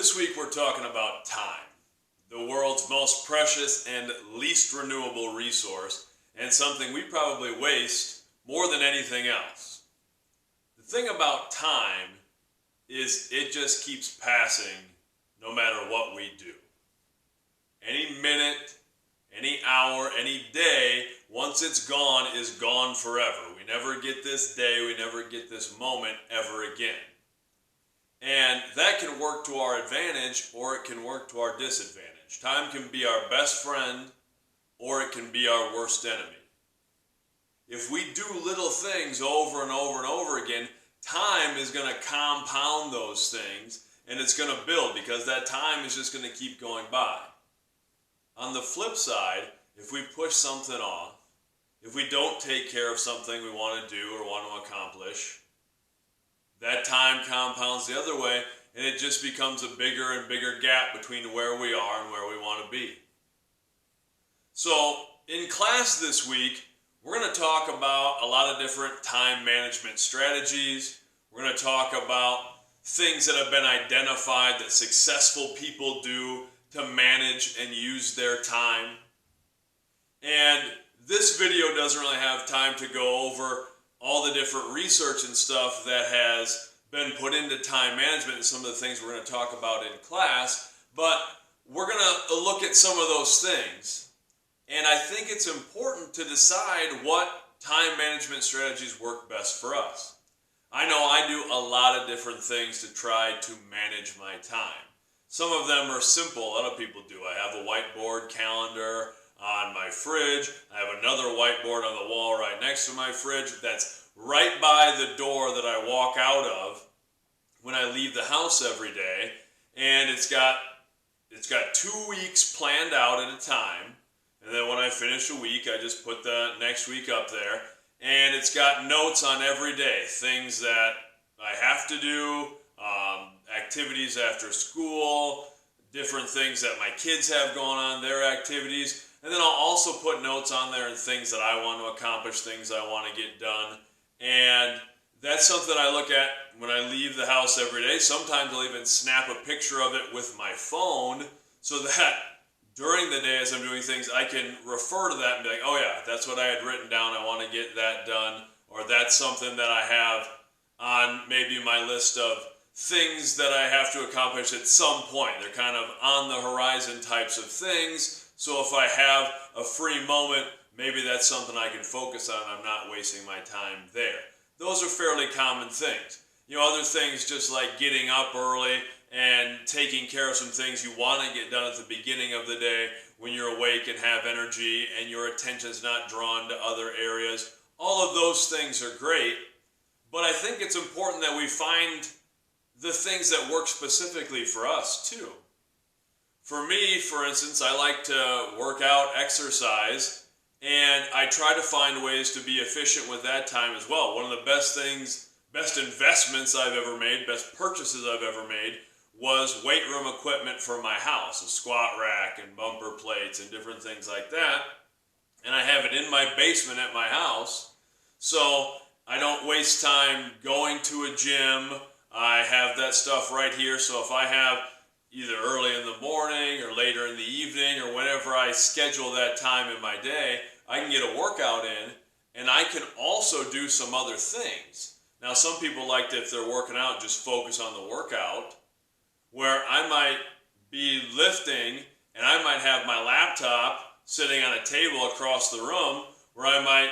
This week we're talking about time, the world's most precious and least renewable resource, and something we probably waste more than anything else. The thing about time is it just keeps passing no matter what we do. Any minute, any hour, any day, once it's gone, is gone forever. We never get this day, we never get this moment ever again. And that can work to our advantage or it can work to our disadvantage. Time can be our best friend or it can be our worst enemy. If we do little things over and over and over again, time is going to compound those things and it's going to build because that time is just going to keep going by. On the flip side, if we push something off, if we don't take care of something we want to do or want to accomplish, that time compounds the other way and it just becomes a bigger and bigger gap between where we are and where we want to be. So in class this week, we're going to talk about a lot of different time management strategies. We're going to talk about things that have been identified that successful people do to manage and use their time. And this video doesn't really have time to go over all the different research and stuff that has been put into time management and some of the things we're going to talk about in class, but we're going to look at some of those things. And I think it's important to decide what time management strategies work best for us. I know I do a lot of different things to try to manage my time. Some of them are simple, a lot of people do. I have a whiteboard calendar on my fridge. I have another whiteboard on the wall right next to my fridge that's right by the door that I walk out of when I leave the house every day. And it's got 2 weeks planned out at a time. And then when I finish a week, I just put the next week up there. And it's got notes on every day, things that I have to do, activities after school, different things that my kids have going on, their activities. And then I'll also put notes on there and things that I want to accomplish, things I want to get done. And that's something I look at when I leave the house every day. Sometimes I'll even snap a picture of it with my phone so that during the day as I'm doing things, I can refer to that and be like, oh yeah, that's what I had written down. I want to get that done. Or that's something that I have on maybe my list of things that I have to accomplish at some point. They're kind of on the horizon types of things. So if I have a free moment, maybe that's something I can focus on. I'm not wasting my time there. Those are fairly common things. You know, other things just like getting up early and taking care of some things you want to get done at the beginning of the day when you're awake and have energy and your attention's not drawn to other areas. All of those things are great, but I think it's important that we find the things that work specifically for us too. For me, for instance, I like to work out, exercise, and I try to find ways to be efficient with that time as well. One of the best things, best investments I've ever made, best purchases I've ever made was weight room equipment for my house, a squat rack and bumper plates and different things like that. And I have it in my basement at my house, so I don't waste time going to a gym. I have that stuff right here, so if I have either early in the morning or later in the evening or whenever I schedule that time in my day, I can get a workout in and I can also do some other things. Now some people like to, if they're working out, just focus on the workout, where I might be lifting and I might have my laptop sitting on a table across the room where I might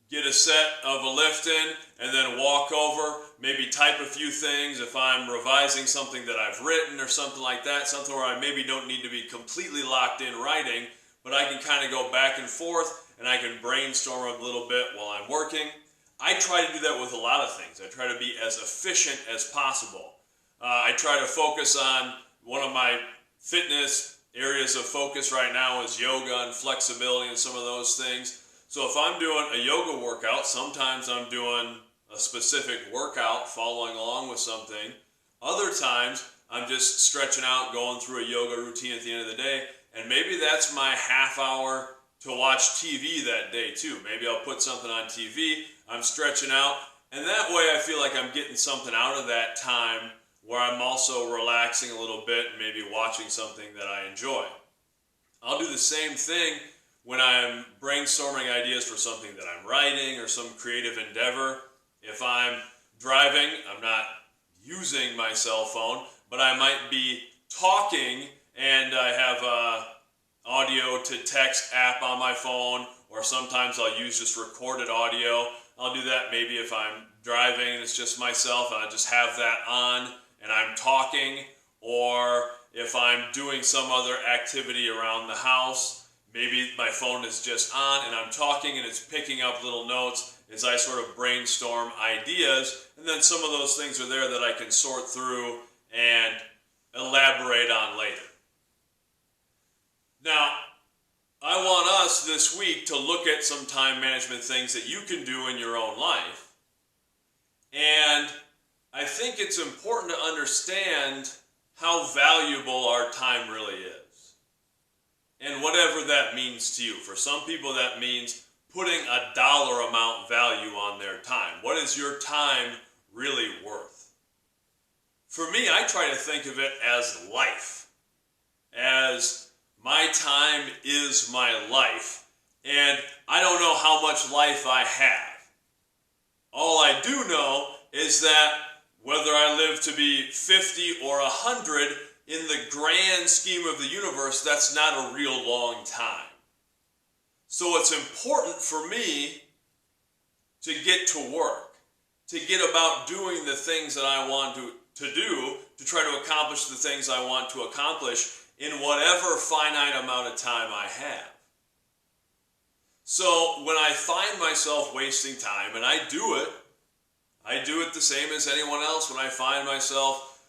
get a set of a lift in and then walk over, maybe type a few things if I'm revising something that I've written or something like that, something where I maybe don't need to be completely locked in writing, but I can kind of go back and forth and I can brainstorm a little bit while I'm working. I try to do that with a lot of things. I try to be as efficient as possible. I try to focus on one of my fitness areas of focus right now is yoga and flexibility and some of those things. So if I'm doing a yoga workout, sometimes I'm doing a specific workout, following along with something. Other times, I'm just stretching out, going through a yoga routine at the end of the day, and maybe that's my half hour to watch TV that day too. Maybe I'll put something on TV, I'm stretching out, and that way I feel like I'm getting something out of that time where I'm also relaxing a little bit and maybe watching something that I enjoy. I'll do the same thing when I'm brainstorming ideas for something that I'm writing or some creative endeavor. If I'm driving, I'm not using my cell phone, but I might be talking and I have a audio to text app on my phone, or sometimes I'll use just recorded audio. I'll do that maybe if I'm driving and it's just myself and I just have that on and I'm talking, or if I'm doing some other activity around the house, maybe my phone is just on and I'm talking and it's picking up little notes as I sort of brainstorm ideas, and then some of those things are there that I can sort through and elaborate on later. Now, I want us this week to look at some time management things that you can do in your own life. And I think it's important to understand how valuable our time really is. And whatever that means to you. For some people that means putting a dollar amount value on their time. What is your time really worth? For me, I try to think of it as life. As my time is my life, and I don't know how much life I have. All I do know is that whether I live to be 50 or 100, in the grand scheme of the universe, that's not a real long time. So it's important for me to get to work, to get about doing the things that I want to do, to try to accomplish the things I want to accomplish in whatever finite amount of time I have. So when I find myself wasting time, and I do it the same as anyone else. When I find myself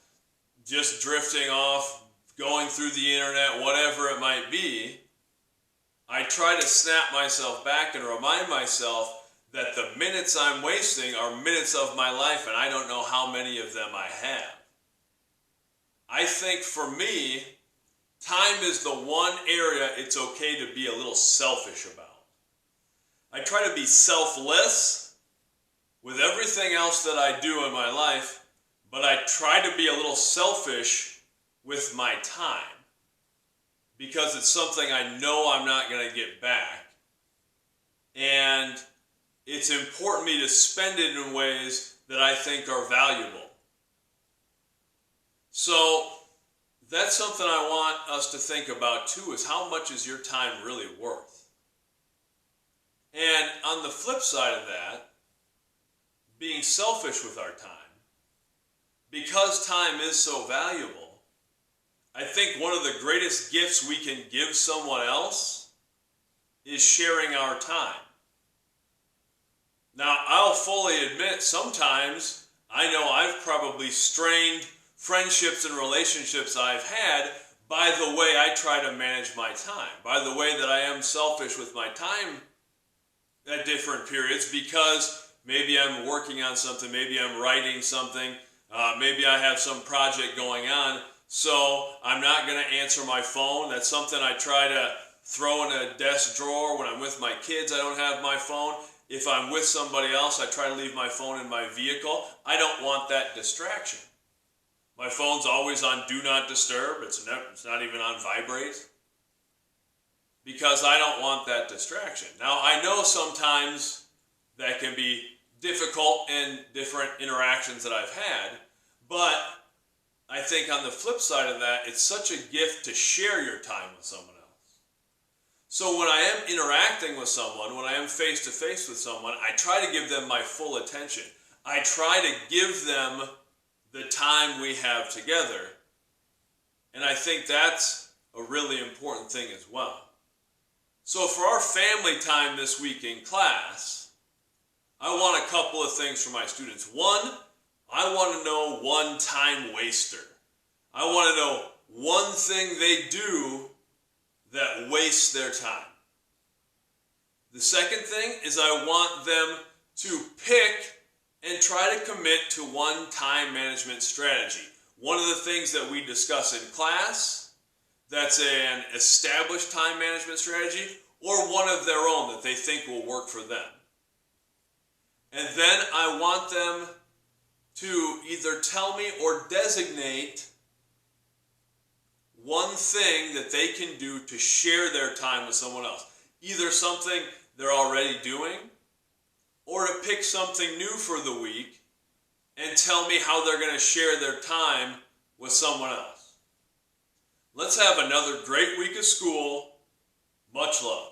just drifting off, going through the internet, whatever it might be, I try to snap myself back and remind myself that the minutes I'm wasting are minutes of my life, and I don't know how many of them I have. I think for me, time is the one area it's okay to be a little selfish about. I try to be selfless with everything else that I do in my life, but I try to be a little selfish with my time because it's something I know I'm not going to get back. And it's important to me to spend it in ways that I think are valuable. So that's something I want us to think about too, is how much is your time really worth? And on the flip side of that, being selfish with our time, because time is so valuable, I think one of the greatest gifts we can give someone else is sharing our time. Now, I'll fully admit sometimes I know I've probably strained friendships and relationships I've had by the way I try to manage my time, by the way that I am selfish with my time at different periods, because maybe I'm working on something, maybe I'm writing something, maybe I have some project going on, so I'm not going to answer my phone. That's something I try to throw in a desk drawer. When I'm with my kids, I don't have my phone. If I'm with somebody else, I try to leave my phone in my vehicle. I don't want that distraction. My phone's always on Do Not Disturb. It's not even on vibrate, because I don't want that distraction. Now, I know sometimes that can be difficult in different interactions that I've had, but I think on the flip side of that, it's such a gift to share your time with someone else. So when I am interacting with someone, when I am face-to-face with someone, I try to give them my full attention. I try to give them the time we have together. And I think that's a really important thing as well. So for our family time this week in class, I want a couple of things for my students. One, I want to know one time waster. I want to know one thing they do that wastes their time. The second thing is I want them to pick and try to commit to one time management strategy. One of the things that we discuss in class, that's an established time management strategy, or one of their own that they think will work for them. And then I want them to either tell me or designate one thing that they can do to share their time with someone else. Either something they're already doing, or to pick something new for the week and tell me how they're going to share their time with someone else. Let's have another great week of school. Much love.